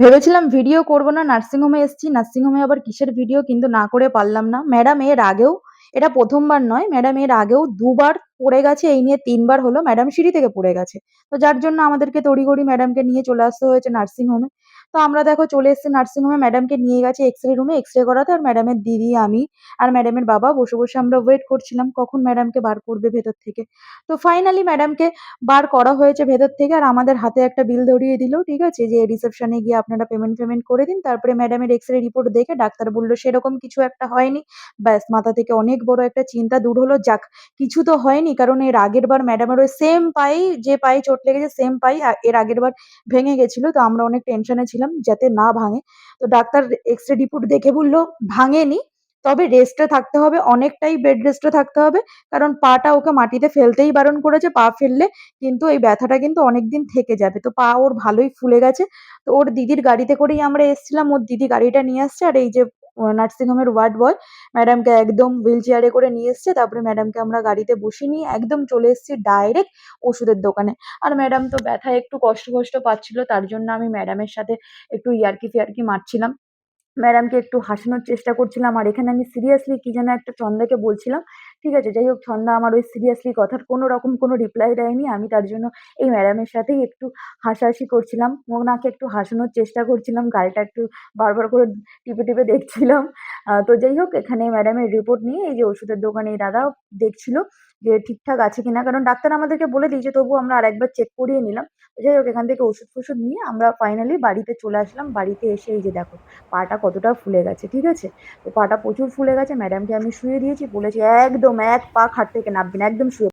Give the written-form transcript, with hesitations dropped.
ভেবেছিলাম ভিডিও করব না, নার্সিংহোমে এসেছি। নার্সিংহোমে আবার কিসের ভিডিও কিন্তু না করে পারলাম না। ম্যাডাম এর আগেও, এটা ১ম বার নয়, ম্যাডাম এর আগেও ২ বার পড়ে গেছে। এই নিয়ে ৩ বার হলো ম্যাডাম সিঁড়ি থেকে পড়ে গেছে। তো যার জন্য আমাদেরকে তড়িঘড়ি ম্যাডামকে নিয়ে চলে আসতে হয়েছে নার্সিংহোমে। তো আমরা দেখো চলে এসেছি নার্সিংহোমে, ম্যাডামকে নিয়ে গেছে এক্স-রে রুমে এক্স-রে করাতে। আর ম্যাডামের দিদি, আমি আর ম্যাডামের বাবা বসে, বসে আমরা ওয়েট করছিলাম কখন ম্যাডামকে বার করবে ভেতর থেকে। তো ফাইনালি ম্যাডামকে বার করা হয়েছে ভেতর থেকে আর আমাদের হাতে একটা বিল ধরিয়ে দিল। ঠিক আছে? যে রিসেপশনে গিয়ে আপনারা পেমেন্ট করে দিন। তারপরে ম্যাডামের এক্স-রে রিপোর্ট দেখে ডাক্তার বলল সেরকম কিছু একটা হয়নি। ব্যাস মাথা থেকে অনেক বড় একটা চিন্তা দূর হলো। যাক, কিছু তো হয়নি, কারণ এর আগের বার ম্যাডামের ওই সেম পায়েই, যে পায়ে চোট লেগেছে সেম পাই এর আগের বার ভেঙে গেছিল। তো আমরা অনেক টেনশনে ছিলাম যাতে না ভাঙে। তো ডাক্তার এক্স-রে রিপোর্ট দেখে বলল ভাঙেনি। তবে রেস্টে থাকতে হবে, অনেকটাই বেড রেস্টে থাকতে হবে। কারণ পাটা ওকে মাটিতে ফেলতেই বারণ করেছে। পা ফেললে কিন্তু এই ব্যথাটা কিন্তু অনেকদিন থেকে যাবে। তো পা ওর ভালোই ফুলে গেছে। তো ওর দিদির গাড়িতে করেই আমরা এসেছিলাম। ওর দিদি গাড়িটা নিয়ে আসছে আর এই যে নার্সিং হোমের ওয়ার্ড বয় ম্যাডামকে একদম হুইল চেয়ারে করে নিয়ে এসছে। তারপরে ম্যাডামকে আমরা গাড়িতে বসিয়ে নিয়ে একদম চলে এসেছি ডাইরেক্ট ওষুধের দোকানে। আর ম্যাডাম তো ব্যথায় একটু কষ্ট পাচ্ছিল। তার জন্য আমি ম্যাডামের সাথে একটু ইয়ার্কি-ফিয়ার্কি মারছিলাম। ম্যাডামকে একটু হাসানোর চেষ্টা করছিলাম। আর এখানে আমি সিরিয়াসলি কি যেন একটা ছন্দাকে বলছিলাম। ঠিক আছে? যাই হোক, ছন্দা আমার ওই সিরিয়াসলি কথার কোনো রকম কোনো রিপ্লাই দেয়নি। আমি তার জন্য এই ম্যাডামের সাথেই একটু হাসাহাসি করছিলাম। ওনাকে একটু হাসানোর চেষ্টা করছিলাম। গালটা একটু বারবার করে টিপে দেখছিলাম। তো যাই হোক, এখানে ম্যাডামের রিপোর্ট নিয়ে এই যে ওষুধের দোকানে এই দাদা দেখছিল যে ঠিকঠাক আছে কিনা। কারণ ডাক্তার আমাদেরকে বলে দিয়েছে, তবুও আমরা আরেকবার চেক করিয়ে নিলাম। যাই হোক, এখান থেকে ওষুধ-ফষুধ নিয়ে আমরা ফাইনালি বাড়িতে চলে আসলাম। বাড়িতে এসে এই যে দেখো পাটা কতটা ফুলে গেছে। ঠিক আছে? তো পাটা প্রচুর ফুলে গেছে। ম্যাডামকে আমি শুইয়ে দিয়েছি। বলেছি একদম এক পা খাট থেকে নামবি না। একদম শুয়ে